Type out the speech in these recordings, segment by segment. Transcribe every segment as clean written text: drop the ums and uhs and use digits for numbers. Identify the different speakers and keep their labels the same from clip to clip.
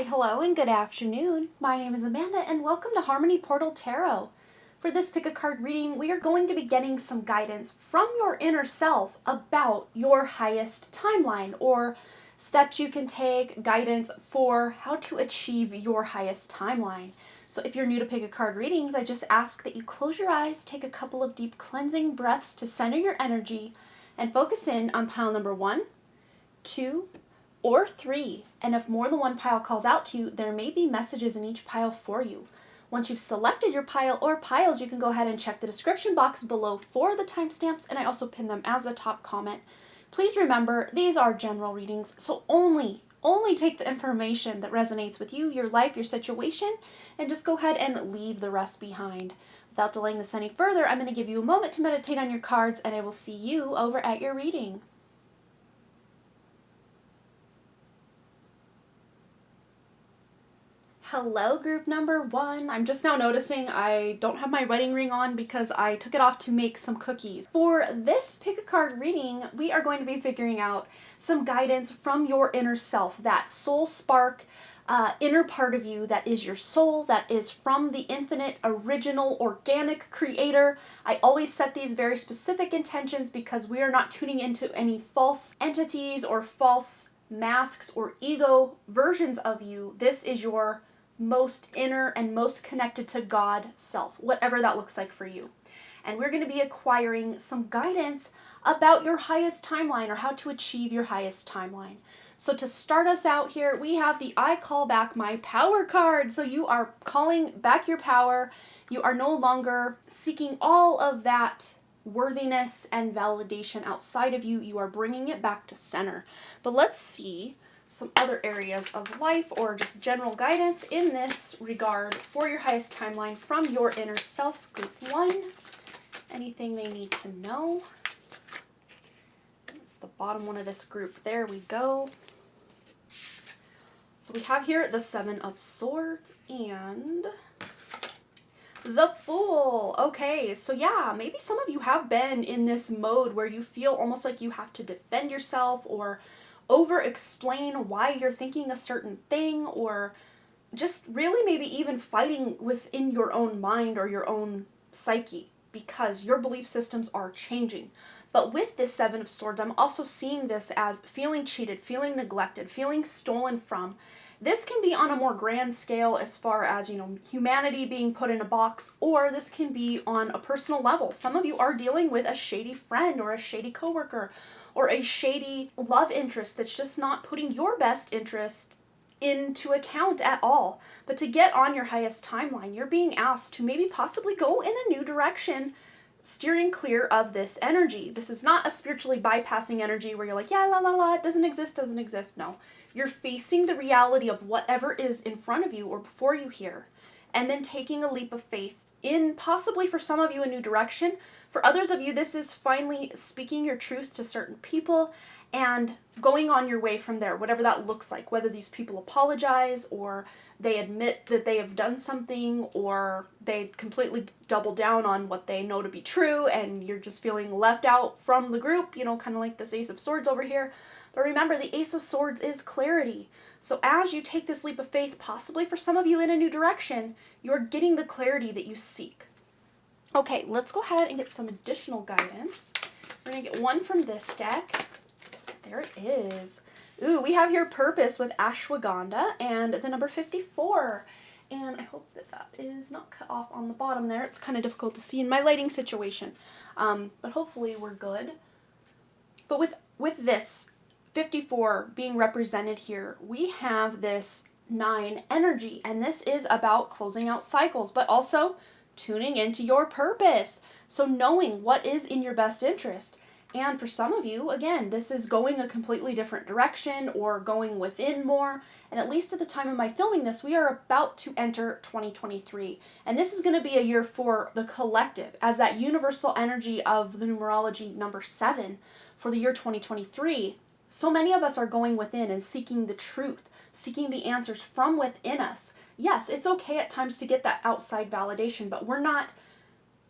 Speaker 1: Hi, hello, and good afternoon. My name is Amanda, and welcome to Harmony Portal Tarot. For this pick a card reading, we are going to be getting some guidance from your inner self about your highest timeline, or steps you can take, guidance for how to achieve your highest timeline. So if you're new to pick a card readings, I just ask that you close your eyes, take a couple of deep cleansing breaths to center your energy, and focus in on pile number 1, 2, or 3, and if more than one pile calls out to you, there may be messages in each pile for you. Once you've selected your pile or piles, you can go ahead and check the description box below for the timestamps, and I also pin them as a top comment. Please remember, these are general readings, so only take the information that resonates with you, your life, your situation, and just go ahead and leave the rest behind. Without delaying this any further, I'm going to give you a moment to meditate on your cards, and I will see you over at your reading. Hello, group number 1. I'm just now noticing I don't have my wedding ring on because I took it off to make some cookies. For this pick a card reading, we are going to be figuring out some guidance from your inner self, that soul spark, inner part of you that is your soul, that is from the infinite, original, organic creator. I always set these very specific intentions because we are not tuning into any false entities or false masks or ego versions of you. This is your most inner and most connected to God self, whatever that looks like for you. And we're going to be acquiring some guidance about your highest timeline, or how to achieve your highest timeline. So to start us out here, we have the I call back my power card. So you are calling back your power. You are no longer seeking all of that worthiness and validation outside of you. You are bringing it back to center. But let's see some other areas of life or just general guidance in this regard for your highest timeline from your inner self, group 1. Anything they need to know. It's the bottom one of this group. There we go. So we have here the 7 of Swords and the Fool. Okay, so yeah, maybe some of you have been in this mode where you feel almost like you have to defend yourself or over-explain why you're thinking a certain thing, or just really maybe even fighting within your own mind or your own psyche because your belief systems are changing. But with this 7 of Swords, I'm also seeing this as feeling cheated, feeling neglected, feeling stolen from. This can be on a more grand scale as far as, humanity being put in a box, or this can be on a personal level. Some of you are dealing with a shady friend or a shady coworker or a shady love interest that's just not putting your best interest into account at all. But to get on your highest timeline, you're being asked to maybe possibly go in a new direction, steering clear of this energy. This is not a spiritually bypassing energy where you're like, yeah, la la la, it doesn't exist. No. You're facing the reality of whatever is in front of you or before you here, and then taking a leap of faith in possibly for some of you a new direction. For others of you, this is finally speaking your truth to certain people and going on your way from there, whatever that looks like, whether these people apologize or they admit that they have done something, or they completely double down on what they know to be true and you're just feeling left out from the group, kind of like this Ace of Swords over here. But remember, the Ace of Swords is clarity. So as you take this leap of faith, possibly for some of you in a new direction, you're getting the clarity that you seek. Okay, let's go ahead and get some additional guidance. We're going to get one from this deck. There it is. Ooh, we have here Purpose with Ashwagandha and the number 54. And I hope that that is not cut off on the bottom there. It's kind of difficult to see in my lighting situation. But hopefully we're good. But with this 54 being represented here, we have this 9 energy. And this is about closing out cycles, but also tuning into your purpose. So knowing what is in your best interest. And for some of you, again, this is going a completely different direction or going within more. And at least at the time of my filming this, we are about to enter 2023. And this is going to be a year for the collective, as that universal energy of the numerology number 7 for the year 2023. So many of us are going within and seeking the truth, seeking the answers from within us. Yes, it's okay at times to get that outside validation, but we're not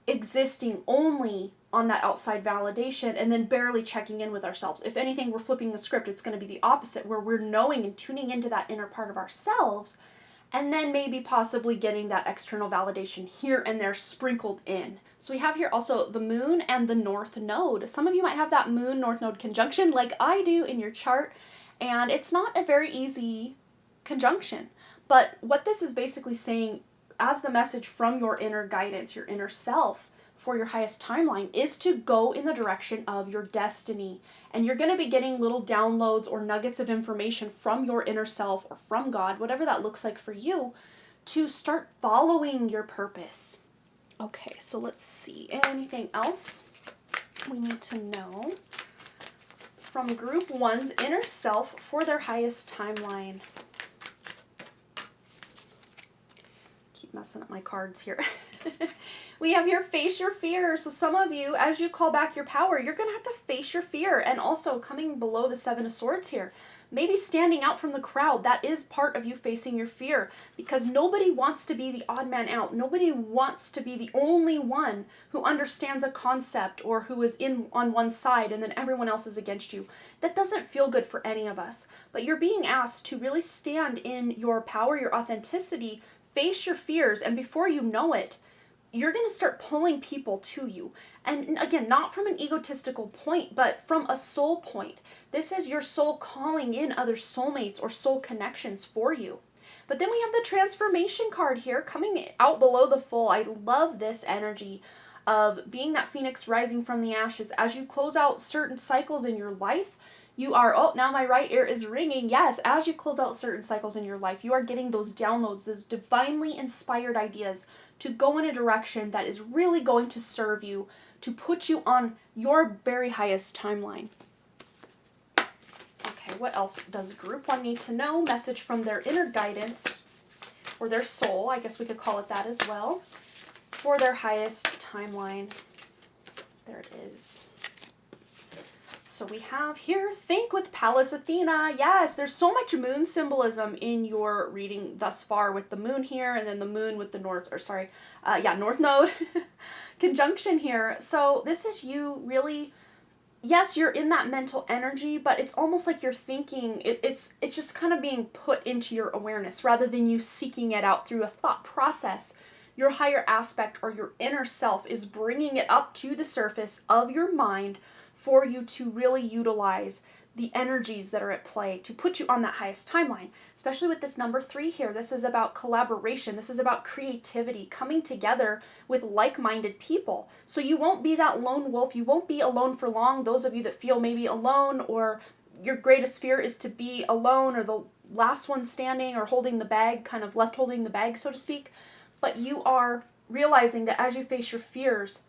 Speaker 1: existing only on that outside validation and then barely checking in with ourselves. If anything, we're flipping the script. It's going to be the opposite, where we're knowing and tuning into that inner part of ourselves, and then maybe possibly getting that external validation here and there sprinkled in. So we have here also the moon and the north node. Some of you might have that moon north node conjunction like I do in your chart, and it's not a very easy conjunction. But what this is basically saying as the message from your inner guidance, your inner self, for your highest timeline is to go in the direction of your destiny. And you're going to be getting little downloads or nuggets of information from your inner self or from God, whatever that looks like for you, to start following your purpose. Okay, so let's see. Anything else we need to know from group 1's inner self for their highest timeline? Keep messing up my cards here. We have here face your fear. So some of you, as you call back your power, you're going to have to face your fear. And also coming below the 7 of Swords here, maybe standing out from the crowd. That is part of you facing your fear, because nobody wants to be the odd man out. Nobody wants to be the only one who understands a concept or who is in on one side and then everyone else is against you. That doesn't feel good for any of us. But you're being asked to really stand in your power, your authenticity, face your fears, and before you know it, you're going to start pulling people to you. And again, not from an egotistical point, but from a soul point. This is your soul calling in other soulmates or soul connections for you. But then we have the transformation card here coming out below the full. I love this energy of being that phoenix rising from the ashes. As you close out certain cycles in your life, you are, oh, now my right ear is ringing. Yes, as you close out certain cycles in your life, you are getting those downloads, those divinely inspired ideas to go in a direction that is really going to serve you, to put you on your very highest timeline. Okay, what else does group 1 need to know? Message from their inner guidance, or their soul, I guess we could call it that as well, for their highest timeline. There it is. So we have here, think with Pallas Athena. Yes, there's so much moon symbolism in your reading thus far with the moon here and then the moon with the north node conjunction here. So this is you really, yes, you're in that mental energy, but it's almost like you're thinking, it's just kind of being put into your awareness rather than you seeking it out through a thought process. Your higher aspect or your inner self is bringing it up to the surface of your mind for you to really utilize the energies that are at play to put you on that highest timeline. Especially with this number 3 here, this is about collaboration. This is about creativity, coming together with like-minded people. So you won't be that lone wolf. You won't be alone for long. Those of you that feel maybe alone, or your greatest fear is to be alone or the last one standing or holding the bag, kind of left holding the bag, so to speak. But you are realizing that as you face your fears,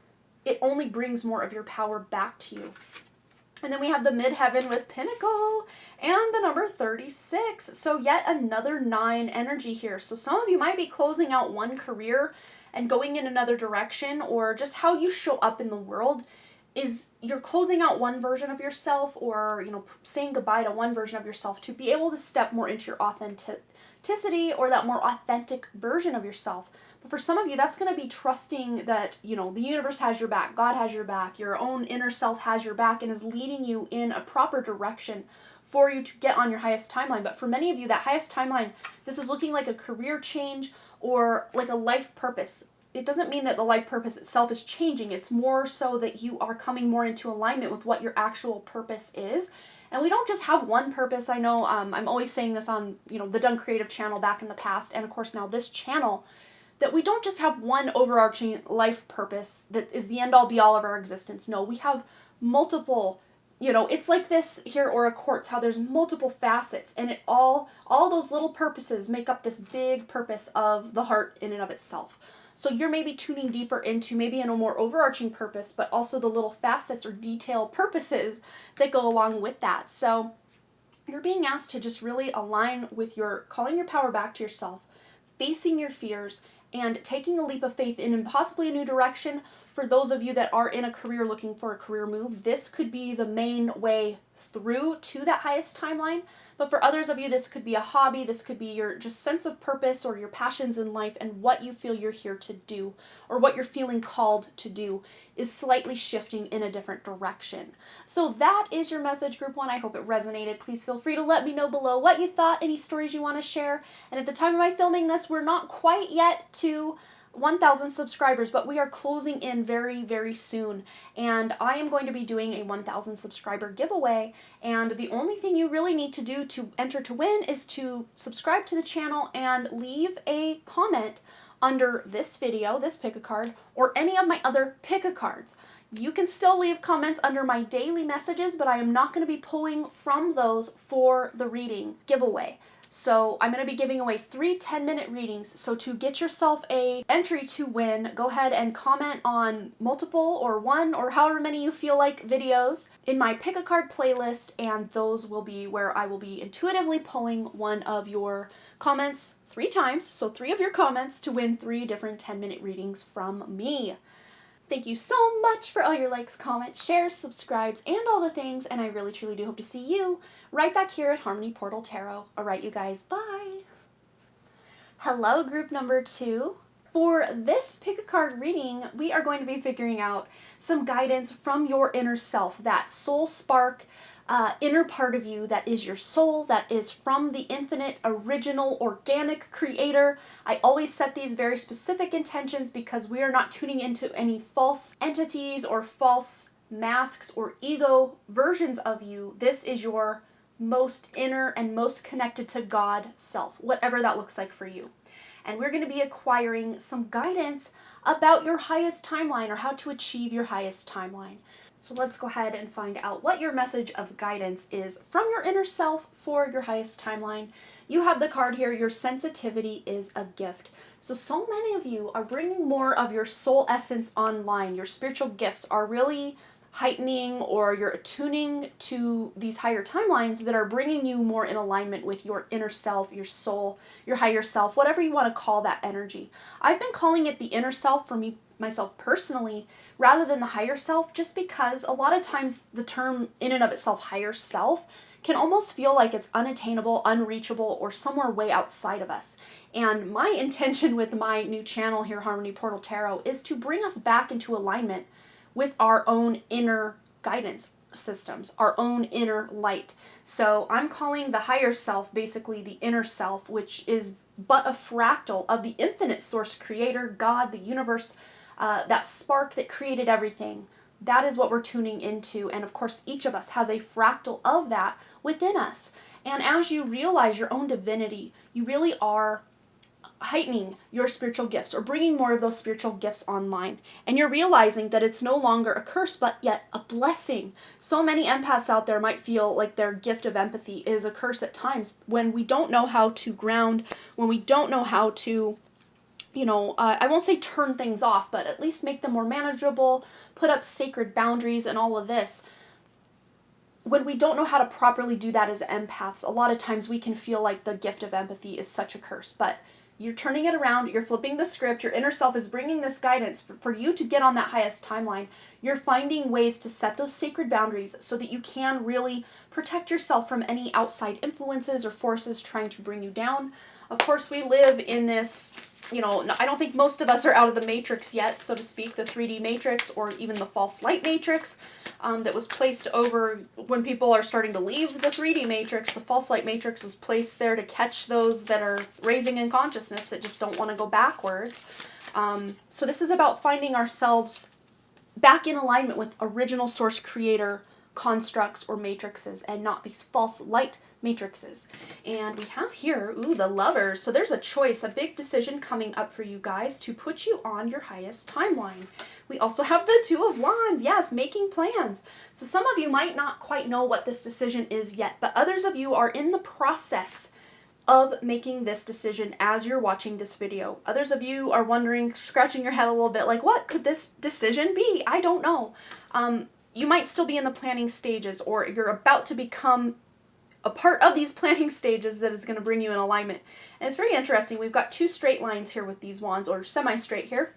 Speaker 1: it only brings more of your power back to you. And then we have the midheaven with Pinnacle and the number 36. So yet another 9 energy here. So some of you might be closing out one career and going in another direction, or just how you show up in the world is you're closing out one version of yourself, or, saying goodbye to one version of yourself to be able to step more into your authenticity or that more authentic version of yourself. But for some of you, that's going to be trusting that, the universe has your back, God has your back, your own inner self has your back and is leading you in a proper direction for you to get on your highest timeline. But for many of you, that highest timeline, this is looking like a career change or like a life purpose. It doesn't mean that the life purpose itself is changing. It's more so that you are coming more into alignment with what your actual purpose is. And we don't just have one purpose. I know I'm always saying this on, the Dunn Creative channel back in the past, and of course now this channel, that we don't just have one overarching life purpose that is the end all be all of our existence. No, we have multiple, it's like this here, or a quartz, how there's multiple facets, and all those little purposes make up this big purpose of the heart in and of itself. So you're maybe tuning deeper into maybe in a more overarching purpose, but also the little facets or detail purposes that go along with that. So you're being asked to just really align with your calling your power back to yourself, facing your fears, and taking a leap of faith in possibly a new direction, For those of you that are in a career looking for a career move, this could be the main way through to that highest timeline. But for others of you, this could be a hobby, this could be your just sense of purpose or your passions in life, and what you feel you're here to do, or what you're feeling called to do is slightly shifting in a different direction. So that is your message, Group 1. I hope it resonated. Please feel free to let me know below what you thought, any stories you want to share. And at the time of my filming this, we're not quite yet to 1,000 subscribers, but we are closing in very, very soon. And I am going to be doing a 1,000 subscriber giveaway. And the only thing you really need to do to enter to win is to subscribe to the channel and leave a comment under this video, this pick-a-card, or any of my other pick-a-cards. You can still leave comments under my daily messages, but I am not going to be pulling from those for the reading giveaway. So I'm going to be giving away 3 10-minute readings. So to get yourself a entry to win, go ahead and comment on multiple or one or however many you feel like videos in my pick a card playlist, and those will be where I will be intuitively pulling one of your comments 3 times. So 3 of your comments to win 3 different 10-minute readings from me. Thank you so much for all your likes, comments, shares, subscribes, and all the things, and I really truly do hope to see you right back here at Harmony Portal Tarot. Alright, you guys, bye! Hello, group number 2. For this pick-a-card reading, we are going to be figuring out some guidance from your inner self, that soul spark, inner part of you that is your soul, that is from the infinite, original, organic creator. I always set these very specific intentions because we are not tuning into any false entities or false masks or ego versions of you. This is your most inner and most connected to God self, whatever that looks like for you. And we're going to be acquiring some guidance about your highest timeline, or how to achieve your highest timeline. So let's go ahead and find out what your message of guidance is from your inner self for your highest timeline. You have the card here, your sensitivity is a gift. So many of you are bringing more of your soul essence online. Your spiritual gifts are really heightening, or you're attuning to these higher timelines that are bringing you more in alignment with your inner self, your soul, your higher self, whatever you want to call that energy. I've been calling it the inner self for myself personally, rather than the higher self, just because a lot of times the term in and of itself, higher self, can almost feel like it's unattainable, unreachable, or somewhere way outside of us. And my intention with my new channel here, Harmony Portal Tarot, is to bring us back into alignment with our own inner guidance systems, our own inner light. So I'm calling the higher self basically the inner self, which is but a fractal of the infinite source creator, God, the universe, that spark that created everything. That is what we're tuning into. And of course, each of us has a fractal of that within us. And as you realize your own divinity, you really are heightening your spiritual gifts, or bringing more of those spiritual gifts online. And you're realizing that it's no longer a curse, but yet a blessing. So many empaths out there might feel like their gift of empathy is a curse at times, when we don't know how to ground, when we don't know how to, I won't say turn things off, but at least make them more manageable, put up sacred boundaries and all of this. When we don't know how to properly do that as empaths, a lot of times we can feel like the gift of empathy is such a curse. But you're turning it around, you're flipping the script, your inner self is bringing this guidance for you to get on that highest timeline. You're finding ways to set those sacred boundaries so that you can really protect yourself from any outside influences or forces trying to bring you down. Of course, we live in this, I don't think most of us are out of the matrix yet, so to speak, the 3D matrix, or even the false light matrix that was placed over when people are starting to leave the 3D matrix. The false light matrix was placed there to catch those that are raising in consciousness that just don't want to go backwards. So this is about finding ourselves back in alignment with original source creator constructs or matrices, and not these false light matrices. And we have here, the Lovers. So there's a choice, a big decision coming up for you guys to put you on your highest timeline. We also have the Two of Wands. Yes, making plans. So some of you might not quite know what this decision is yet, but others of you are in the process of making this decision as you're watching this video. Others of you are wondering, scratching your head a little bit, like, what could this decision be? I don't know. You might still be in the planning stages, or you're about to become a part of these planning stages that is going to bring you in alignment. And it's very interesting. We've got 2 straight lines here with these wands, or semi-straight here.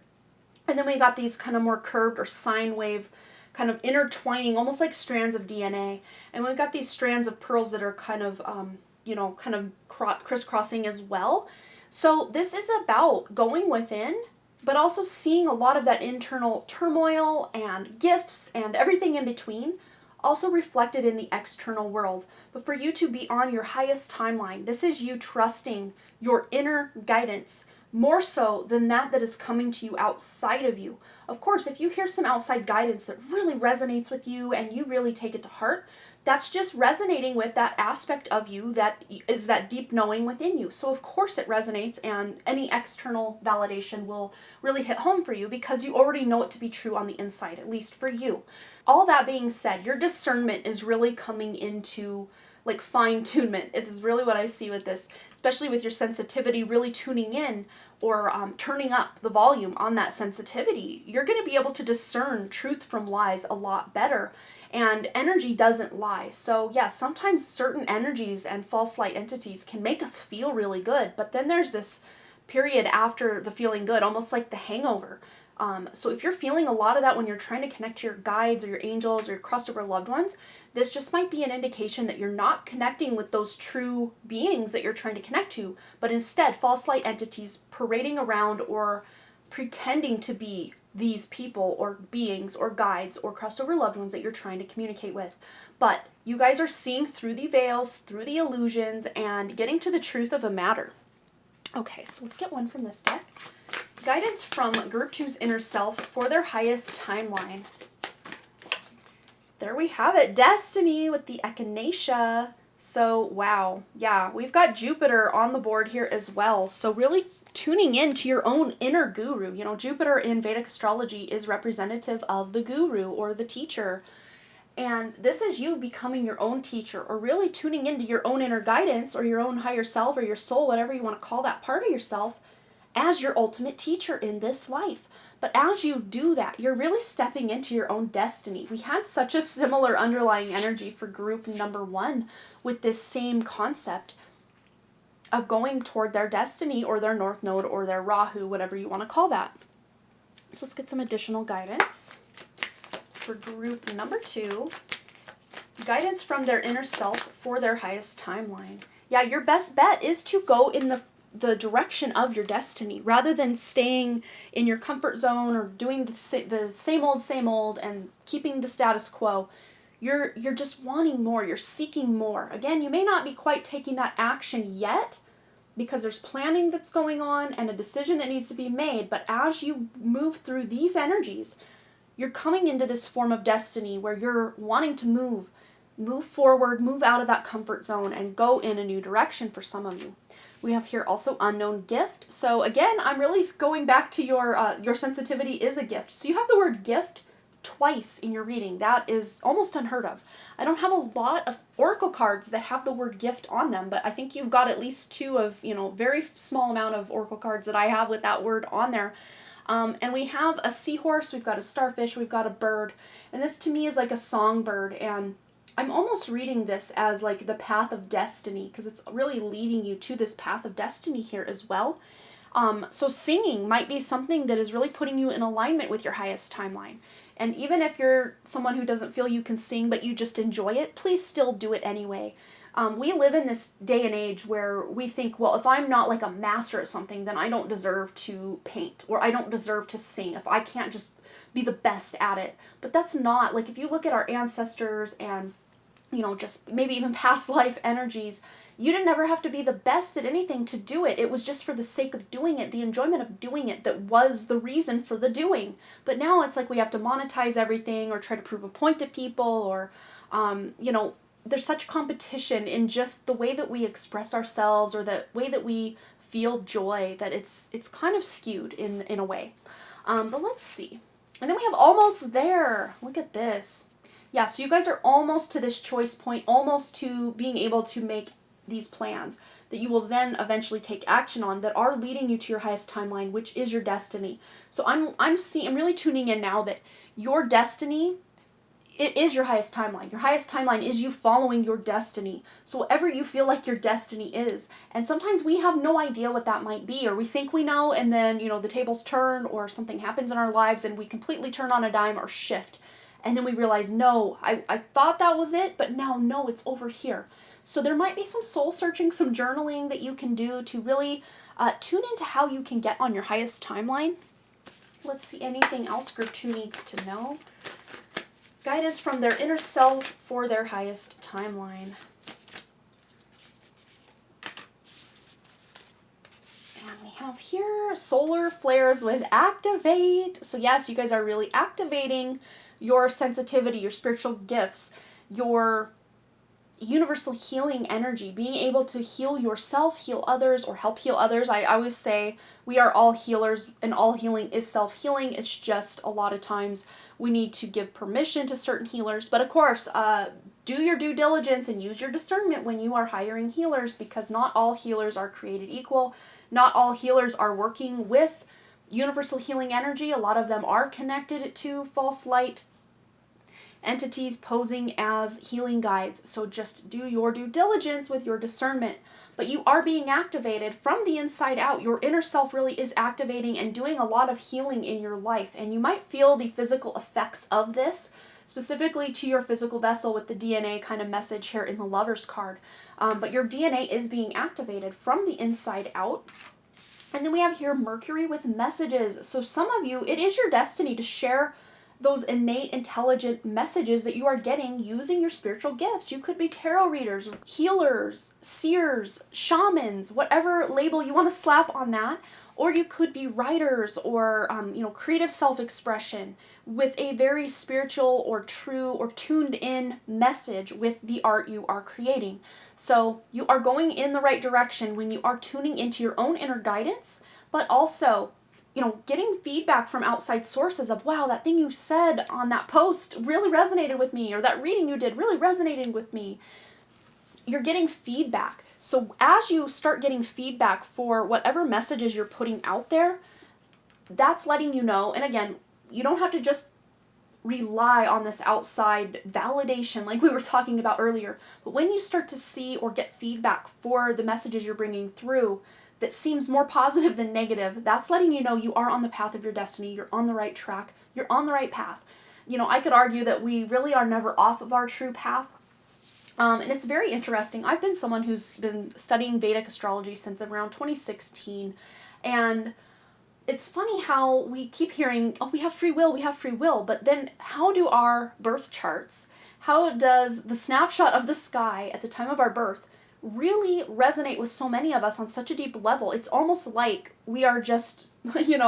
Speaker 1: And then we got these kind of more curved or sine wave kind of intertwining, almost like strands of DNA. And we've got these strands of pearls that are kind of, kind of crisscrossing as well. So this is about going within, but also seeing a lot of that internal turmoil and gifts and everything in between also reflected in the external world. But for you to be on your highest timeline, this is you trusting your inner guidance more so than that is coming to you outside of you. Of course, if you hear some outside guidance that really resonates with you and you really take it to heart, that's just resonating with that aspect of you that is that deep knowing within you. So of course it resonates, and any external validation will really hit home for you because you already know it to be true on the inside, at least for you. All that being said, your discernment is really coming into like fine-tunement. It is really what I see with this, especially with your sensitivity really tuning in or turning up the volume on that sensitivity. You're going to be able to discern truth from lies a lot better. And energy doesn't lie. So yeah, sometimes certain energies and false light entities can make us feel really good, but then there's this period after the feeling good, almost like the hangover. So if you're feeling a lot of that when you're trying to connect to your guides or your angels or your crossover loved ones, this just might be an indication that you're not connecting with those true beings that you're trying to connect to, but instead false light entities parading around or pretending to be these people or beings or guides or crossover loved ones that you're trying to communicate with. But you guys are seeing through the veils, through the illusions, and getting to the truth of a matter. Okay, so let's get one from this deck. Guidance from Group 2's inner self for their highest timeline. There we have it. Destiny with the echinacea. So, wow. Yeah, we've got Jupiter on the board here as well. So really tuning in to your own inner guru. You know, Jupiter in Vedic astrology is representative of the guru or the teacher. And this is you becoming your own teacher, or really tuning into your own inner guidance or your own higher self or your soul, whatever you want to call that part of yourself, as your ultimate teacher in this life. But as you do that, you're really stepping into your own destiny. We had such a similar underlying energy for group number 1 with this same concept of going toward their destiny or their North Node or their Rahu, whatever you want to call that. So let's get some additional guidance for group number 2. Guidance from their inner self for their highest timeline. Yeah, your best bet is to go in the direction of your destiny rather than staying in your comfort zone or doing the same old and keeping the status quo. You're just wanting more. You're seeking more. Again, you may not be quite taking that action yet because there's planning that's going on and a decision that needs to be made. But as you move through these energies, you're coming into this form of destiny where you're wanting to move forward, move out of that comfort zone and go in a new direction for some of you. We have here also unknown gift. So again, I'm really going back to your sensitivity is a gift. So you have the word gift twice in your reading. That is almost unheard of. I don't have a lot of oracle cards that have the word gift on them, but I think you've got at least 2 of, very small amount of oracle cards that I have with that word on there. And we have a seahorse, we've got a starfish, we've got a bird, and this to me is like a songbird, and I'm almost reading this as like the path of destiny because it's really leading you to this path of destiny here as well. So singing might be something that is really putting you in alignment with your highest timeline. And even if you're someone who doesn't feel you can sing but you just enjoy it, please still do it anyway. We live in this day and age where we think, well, if I'm not like a master at something, then I don't deserve to paint or I don't deserve to sing if I can't just be the best at it. But that's not, like if you look at our ancestors and just maybe even past life energies, you didn't ever have to be the best at anything to do it. It was just for the sake of doing it, the enjoyment of doing it that was the reason for the doing. But now it's like we have to monetize everything or try to prove a point to people or, there's such competition in just the way that we express ourselves or the way that we feel joy that it's kind of skewed in a way. But let's see. And then we have almost there. Look at this. Yeah, so you guys are almost to this choice point, almost to being able to make these plans that you will then eventually take action on that are leading you to your highest timeline, which is your destiny. So I'm really tuning in now that your destiny it is your highest timeline. Your highest timeline is you following your destiny. So whatever you feel like your destiny is. And sometimes we have no idea what that might be, or we think we know, and then, you know, the tables turn or something happens in our lives and we completely turn on a dime or shift. And then we realize, no, I thought that was it, but now, no, it's over here. So there might be some soul searching, some journaling that you can do to really tune into how you can get on your highest timeline. Let's see, anything else Group 2 needs to know? Guidance from their inner self for their highest timeline. And we have here solar flares with activate. So yes, you guys are really activating your sensitivity, your spiritual gifts, your universal healing energy, being able to heal yourself, heal others, or help heal others. I always say we are all healers, and all healing is self-healing. It's just a lot of times we need to give permission to certain healers. But of course, do your due diligence and use your discernment when you are hiring healers, because not all healers are created equal. Not all healers are working with universal healing energy. A lot of them are connected to false light entities posing as healing guides. So just do your due diligence with your discernment. But you are being activated from the inside out. Your inner self really is activating and doing a lot of healing in your life. And you might feel the physical effects of this, specifically to your physical vessel with the DNA kind of message here in the Lover's card. But your DNA is being activated from the inside out. And then we have here Mercury with messages. So some of you, it is your destiny to share those innate, intelligent messages that you are getting using your spiritual gifts. You could be tarot readers, healers, seers, shamans, whatever label you want to slap on that. Or you could be writers or, creative self-expression with a very spiritual or true or tuned in message with the art you are creating. So you are going in the right direction when you are tuning into your own inner guidance, but also getting feedback from outside sources of, wow, that thing you said on that post really resonated with me, or that reading you did really resonated with me. You're getting feedback. So as you start getting feedback for whatever messages you're putting out there, that's letting you know, and again, you don't have to just rely on this outside validation like we were talking about earlier, but when you start to see or get feedback for the messages you're bringing through, that seems more positive than negative, that's letting you know you are on the path of your destiny, you're on the right track, you're on the right path. I could argue that we really are never off of our true path. And it's very interesting. I've been someone who's been studying Vedic astrology since around 2016, and it's funny how we keep hearing, oh, we have free will, but then how do our birth charts, how does the snapshot of the sky at the time of our birth really resonate with so many of us on such a deep level? It's almost like we are just, in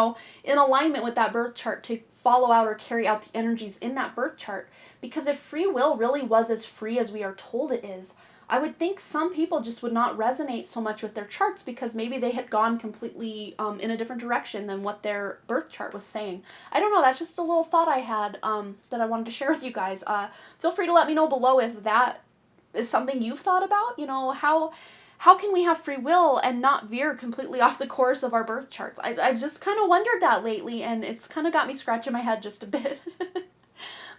Speaker 1: alignment with that birth chart to follow out or carry out the energies in that birth chart. Because if free will really was as free as we are told it is, I would think some people just would not resonate so much with their charts because maybe they had gone completely in a different direction than what their birth chart was saying. I don't know, that's just a little thought I had that I wanted to share with you guys. Feel free to let me know below if that is something you've thought about. How can we have free will and not veer completely off the course of our birth charts? I've just kind of wondered that lately, and it's kind of got me scratching my head just a bit.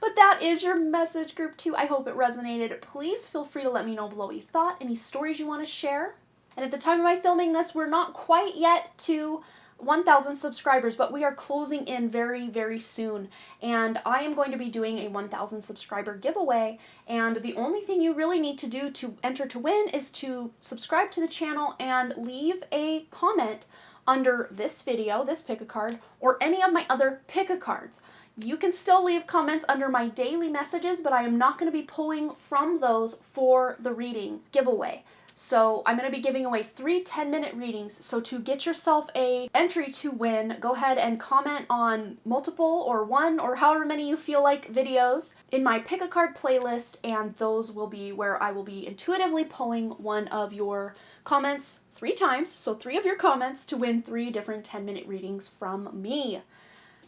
Speaker 1: But that is your message, Group 2. I hope it resonated. Please feel free to let me know below what you thought, any stories you want to share. And at the time of my filming this, we're not quite yet to 1,000 subscribers, but we are closing in very, very soon. And I am going to be doing a 1,000 subscriber giveaway. And the only thing you really need to do to enter to win is to subscribe to the channel and leave a comment under this video, this pick-a-card, or any of my other pick-a-cards. You can still leave comments under my daily messages, but I am not going to be pulling from those for the reading giveaway. So I'm going to be giving away 3 10-minute readings. So to get yourself a entry to win, go ahead and comment on multiple or one or however many you feel like videos in my pick a card playlist, and those will be where I will be intuitively pulling one of your comments 3 times. So 3 of your comments to win 3 different 10-minute readings from me.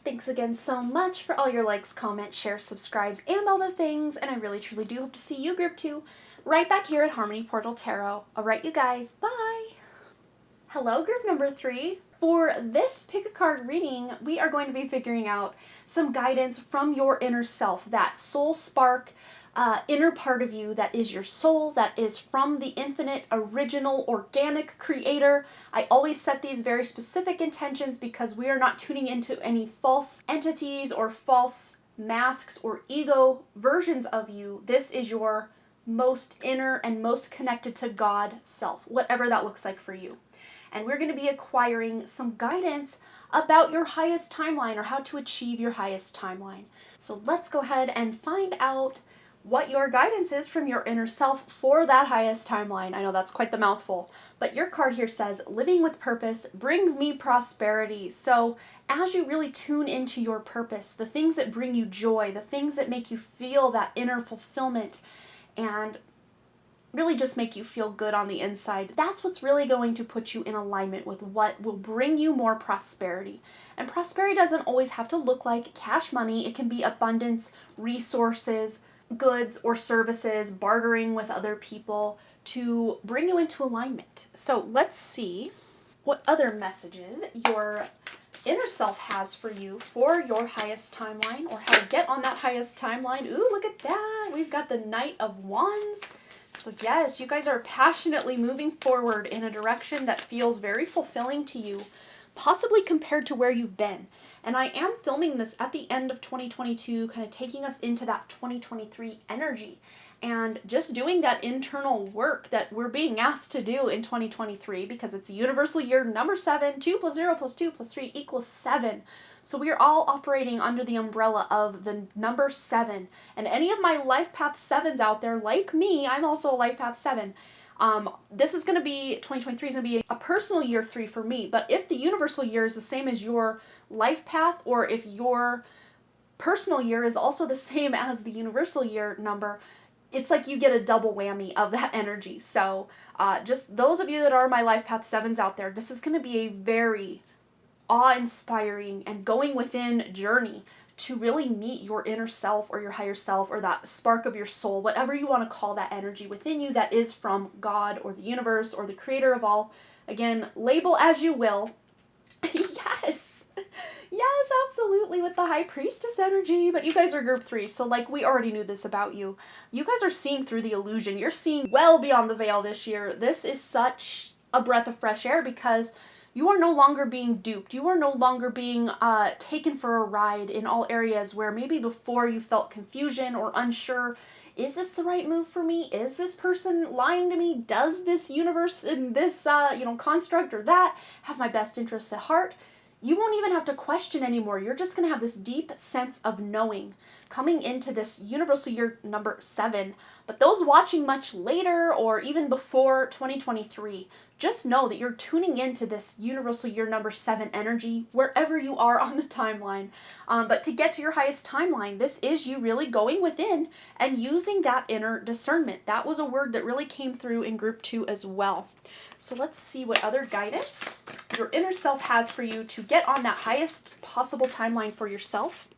Speaker 1: Thanks again so much for all your likes, comments, shares, subscribes, and all the things, and I really truly do hope to see you, Group 2, right back here at Harmony Portal Tarot. Alright, you guys, bye! Hello, group number 3. For this pick a card reading, we are going to be figuring out some guidance from your inner self, that soul spark, inner part of you that is your soul, that is from the infinite, original, organic creator. I always set these very specific intentions because we are not tuning into any false entities or false masks or ego versions of you. This is your most inner and most connected to God self, whatever that looks like for you. And we're going to be acquiring some guidance about your highest timeline or how to achieve your highest timeline. So let's go ahead and find out what your guidance is from your inner self for that highest timeline. I know that's quite the mouthful, but your card here says, living with purpose brings me prosperity. So as you really tune into your purpose, the things that bring you joy, the things that make you feel that inner fulfillment, and really just make you feel good on the inside, that's what's really going to put you in alignment with what will bring you more prosperity. And prosperity doesn't always have to look like cash money. It can be abundance, resources, goods or services, bartering with other people to bring you into alignment. So let's see what other messages your inner self has for you for your highest timeline, or how to get on that highest timeline. Ooh, look at that. We've got the Knight of Wands. So yes, you guys are passionately moving forward in a direction that feels very fulfilling to you, possibly compared to where you've been. And I am filming this at the end of 2022, kind of taking us into that 2023 energy, and just doing that internal work that we're being asked to do in 2023, because it's a universal year number 7, 2 plus 0 plus 2 plus 3 equals 7. So we are all operating under the umbrella of the number 7. And any of my life path 7s out there, like me, I'm also a life path 7. This is going to be, 2023 is going to be a personal year 3 for me. But if the universal year is the same as your life path, or if your personal year is also the same as the universal year number, it's like you get a double whammy of that energy. So just those of you that are my life path 7s out there, this is going to be a very awe-inspiring and going within journey to really meet your inner self or your higher self, or that spark of your soul, whatever you want to call that energy within you that is from God or the universe or the creator of all. Again, label as you will. Yes! Yes, absolutely, with the High Priestess energy. But you guys are group 3, so like we already knew this about you. You guys are seeing through the illusion. You're seeing well beyond the veil this year. This is such a breath of fresh air because you are no longer being duped. You are no longer being taken for a ride in all areas where maybe before you felt confusion or unsure. Is this the right move for me? Is this person lying to me? Does this universe and this construct or that have my best interests at heart? You won't even have to question anymore. You're just going to have this deep sense of knowing coming into this universal year number 7. But those watching much later or even before 2023, just know that you're tuning into this universal year number 7 energy wherever you are on the timeline. But to get to your highest timeline, this is you really going within and using that inner discernment. That was a word that really came through in group 2 as well. So let's see what other guidance your inner self has for you to get on that highest possible timeline for yourself.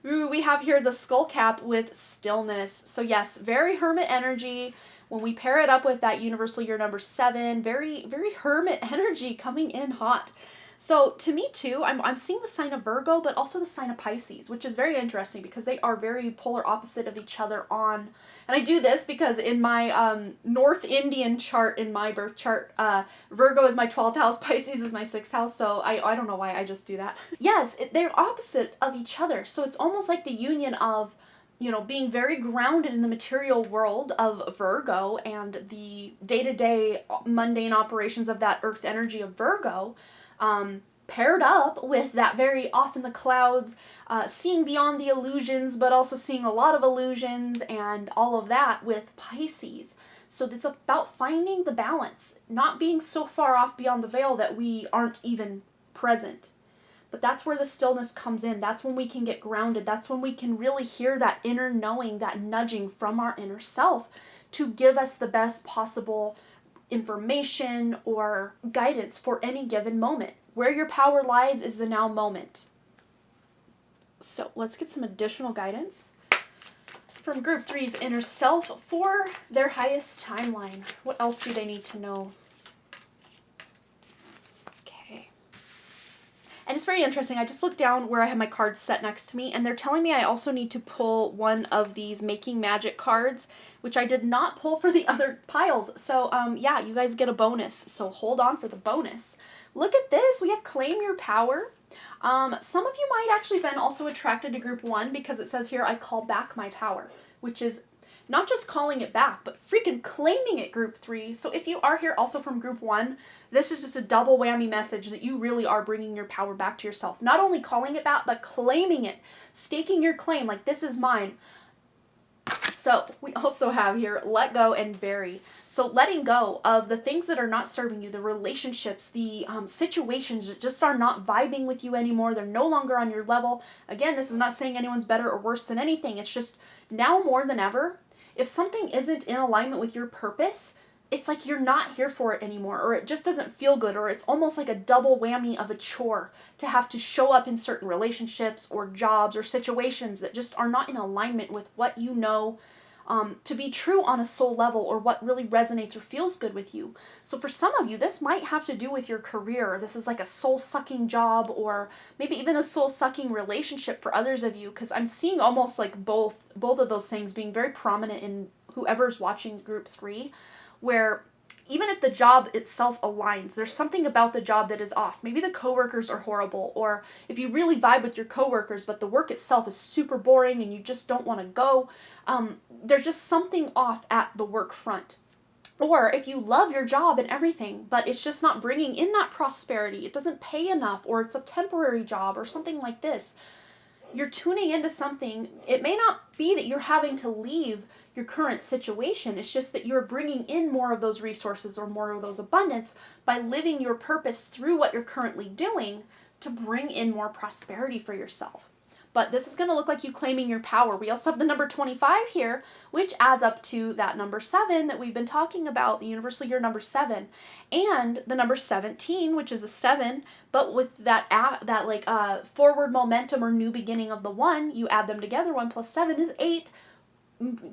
Speaker 1: Ooh, we have here the skull cap with stillness. So yes, very hermit energy. When we pair it up with that universal year number 7, very, very hermit energy coming in hot. So to me too, I'm seeing the sign of Virgo, but also the sign of Pisces, which is very interesting because they are very polar opposite of each other on. And I do this because in my North Indian chart, in my birth chart, Virgo is my 12th house, Pisces is my 6th house. So I don't know why I just do that. Yes, they're opposite of each other. So it's almost like the union of, being very grounded in the material world of Virgo and the day-to-day mundane operations of that earth energy of Virgo, paired up with that very off in the clouds, seeing beyond the illusions, but also seeing a lot of illusions and all of that with Pisces. So it's about finding the balance, not being so far off beyond the veil that we aren't even present. But that's where the stillness comes in. That's when we can get grounded. That's when we can really hear that inner knowing, that nudging from our inner self to give us the best possible information or guidance for any given moment. Where your power lies is the now moment. So let's get some additional guidance from Group 3's inner self for their highest timeline. What else do they need to know? very interesting. I just looked down where I have my cards set next to me, and they're telling me I also need to pull one of these Making Magic cards, which I did not pull for the other piles. So, yeah, you guys get a bonus. So hold on for the bonus. Look at this. We have Claim Your Power. Some of you might actually been also attracted to group 1 because it says here, I call back my power, which is not just calling it back, but freaking claiming it, group 3. So if you are here also from group 1, this is just a double whammy message that you really are bringing your power back to yourself. Not only calling it back, but claiming it, staking your claim, like this is mine. So we also have here, let go and bury. So letting go of the things that are not serving you, the relationships, the situations that just are not vibing with you anymore. They're no longer on your level. Again, this is not saying anyone's better or worse than anything. It's just now more than ever, if something isn't in alignment with your purpose, it's like you're not here for it anymore, or it just doesn't feel good, or it's almost like a double whammy of a chore to have to show up in certain relationships or jobs or situations that just are not in alignment with what you know to be true on a soul level, or what really resonates or feels good with you. So for some of you, this might have to do with your career. This is like a soul-sucking job, or maybe even a soul-sucking relationship for others of you, because I'm seeing almost like both of those things being very prominent in whoever's watching group 3, where even if the job itself aligns, there's something about the job that is off. Maybe the coworkers are horrible, or if you really vibe with your coworkers, but the work itself is super boring and you just don't want to go, there's just something off at the work front. Or if you love your job and everything, but it's just not bringing in that prosperity, it doesn't pay enough, or it's a temporary job or something like this, you're tuning into something. It may not be that you're having to leave your current situation. It's just that you're bringing in more of those resources or more of those abundance by living your purpose through what you're currently doing to bring in more prosperity for yourself. But this is going to look like you claiming your power. We also have the number 25 here, which adds up to that number 7 that we've been talking about, the universal year number 7, and the number 17, which is a 7, but with that forward momentum or new beginning of the 1, you add them together. 1 plus 7 is 8.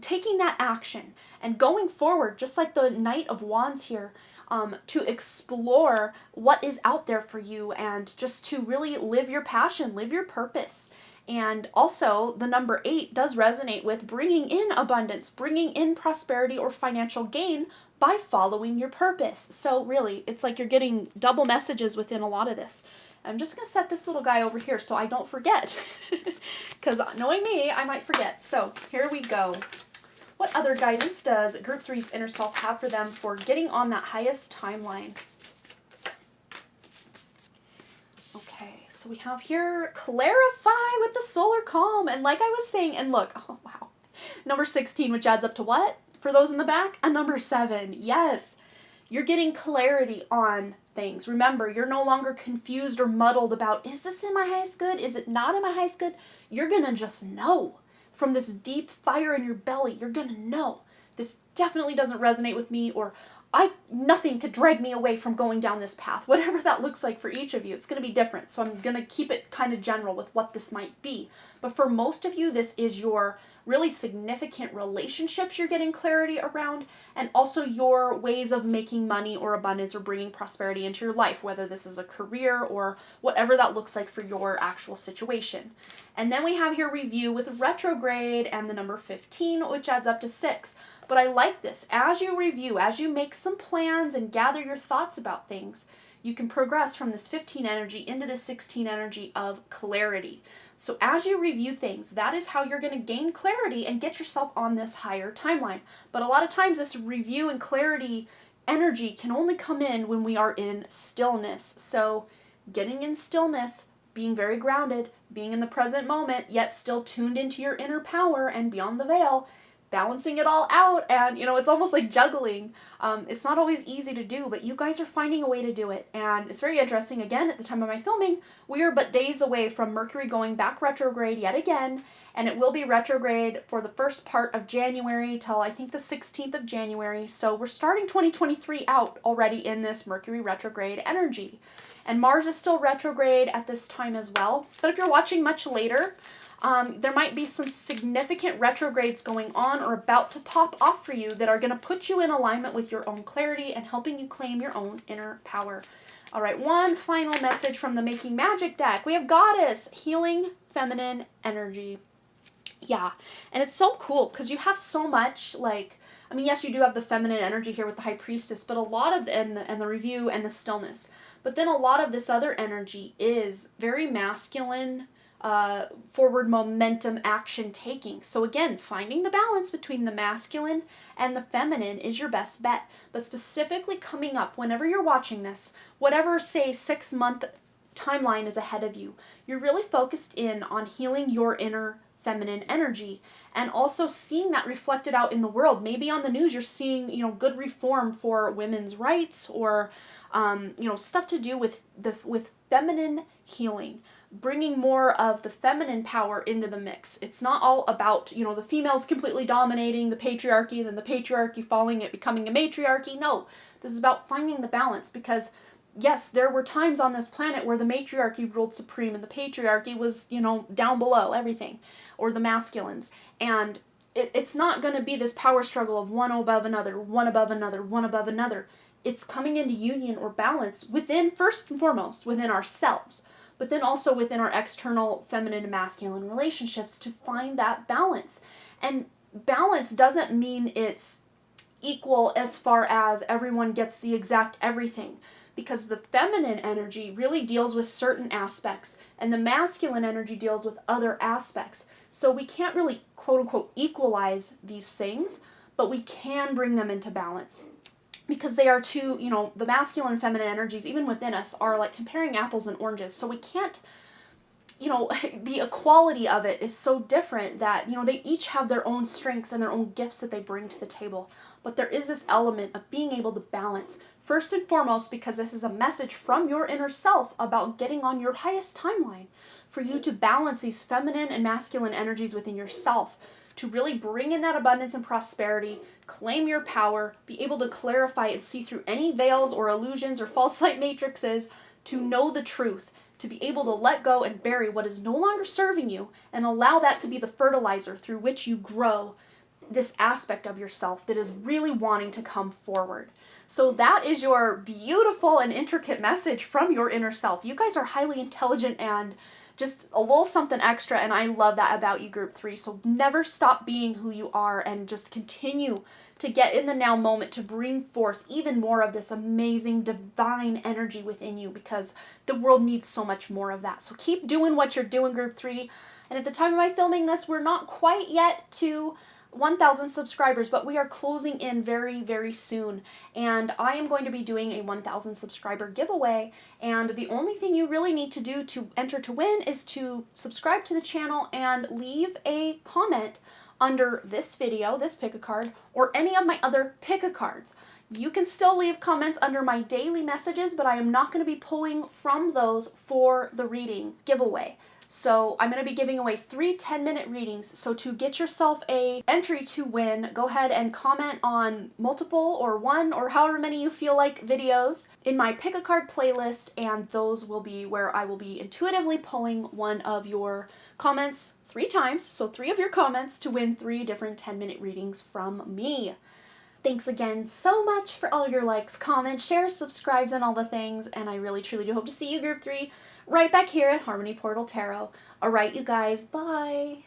Speaker 1: Taking that action and going forward, just like the Knight of Wands here, to explore what is out there for you, and just to really live your passion, live your purpose. And also, the number 8 does resonate with bringing in abundance, bringing in prosperity or financial gain by following your purpose. So really, it's like you're getting double messages within a lot of this. I'm just going to set this little guy over here so I don't forget, because knowing me, I might forget. So here we go. What other guidance does Group 3's inner self have for them for getting on that highest timeline? Okay, so we have here, clarify with the solar calm. And like I was saying, and look, oh wow, number 16, which adds up to what? For those in the back, a number 7. Yes, you're getting clarity on things. Remember, you're no longer confused or muddled about, is this in my highest good? Is it not in my highest good? You're going to just know from this deep fire in your belly. You're going to know this definitely doesn't resonate with me, or nothing could drag me away from going down this path. Whatever that looks like for each of you, it's going to be different. So I'm going to keep it kind of general with what this might be. But for most of you, this is your really significant relationships you're getting clarity around, and also your ways of making money or abundance or bringing prosperity into your life, whether this is a career or whatever that looks like for your actual situation. And then we have here review with retrograde and the number 15, which adds up to 6. But I like this. As you review, as you make some plans and gather your thoughts about things, you can progress from this 15 energy into the 16 energy of clarity. So as you review things, that is how you're going to gain clarity and get yourself on this higher timeline. But a lot of times this review and clarity energy can only come in when we are in stillness. So getting in stillness, being very grounded, being in the present moment, yet still tuned into your inner power and beyond the veil, balancing it all out. And it's almost like juggling. It's not always easy to do, but you guys are finding a way to do it. And it's very interesting. Again, at the time of my filming, we are but days away from Mercury going back retrograde yet again, and it will be retrograde for the first part of January till I think the 16th of January. So we're starting 2023 out already in this Mercury retrograde energy. And Mars is still retrograde at this time as well. But if you're watching much later, there might be some significant retrogrades going on or about to pop off for you that are going to put you in alignment with your own clarity and helping you claim your own inner power. All right, one final message from the Making Magic deck. We have Goddess, healing feminine energy. Yeah, and it's so cool because you have so much, like, I mean, yes, you do have the feminine energy here with the High Priestess, but a lot of, and the review and the stillness, but then a lot of this other energy is very masculine, forward momentum action taking. So again, finding the balance between the masculine and the feminine is your best bet. But specifically coming up, whenever you're watching this, whatever, say, 6-month timeline is ahead of you, you're really focused in on healing your inner feminine energy and also seeing that reflected out in the world. Maybe on the news you're seeing, good reform for women's rights, or stuff to do with feminine healing, bringing more of the feminine power into the mix. It's not all about, the females completely dominating the patriarchy, then the patriarchy falling, it becoming a matriarchy. No, this is about finding the balance, because yes, there were times on this planet where the matriarchy ruled supreme and the patriarchy was, down below everything, or the masculines. And it's not going to be this power struggle of one above another, one above another, one above another. It's coming into union or balance within, first and foremost, within ourselves, but then also within our external feminine and masculine relationships to find that balance. And balance doesn't mean it's equal as far as everyone gets the exact everything, because the feminine energy really deals with certain aspects and the masculine energy deals with other aspects. So we can't really, quote unquote, equalize these things, but we can bring them into balance, because they are two, the masculine and feminine energies, even within us, are like comparing apples and oranges. So we can't, the equality of it is so different that, they each have their own strengths and their own gifts that they bring to the table. But there is this element of being able to balance, first and foremost, because this is a message from your inner self about getting on your highest timeline, for you to balance these feminine and masculine energies within yourself, to really bring in that abundance and prosperity, claim your power, be able to clarify and see through any veils or illusions or false light matrices, to know the truth, to be able to let go and bury what is no longer serving you, and allow that to be the fertilizer through which you grow this aspect of yourself that is really wanting to come forward. So that is your beautiful and intricate message from your inner self. You guys are highly intelligent and just a little something extra, and I love that about you, Group 3. So never stop being who you are, and just continue to get in the now moment to bring forth even more of this amazing divine energy within you, because the world needs so much more of that. So keep doing what you're doing, Group 3. And at the time of my filming this, we're not quite yet to 1,000 subscribers, but we are closing in very, very soon, and I am going to be doing a 1,000 subscriber giveaway, and the only thing you really need to do to enter to win is to subscribe to the channel and leave a comment under this video, this pick-a-card, or any of my other pick-a-cards. You can still leave comments under my daily messages, but I am not going to be pulling from those for the reading giveaway. So I'm going to be giving away 3 10-minute readings. So to get yourself a entry to win, go ahead and comment on multiple or one or however many you feel like videos in my pick a card playlist, and those will be where I will be intuitively pulling one of your comments 3 times. So 3 of your comments to win 3 different 10-minute readings from me. Thanks again so much for all your likes, comments, shares, subscribes, and all the things, and I really truly do hope to see you, Group 3, right back here at Harmony Portal Tarot. Alright, you guys, bye!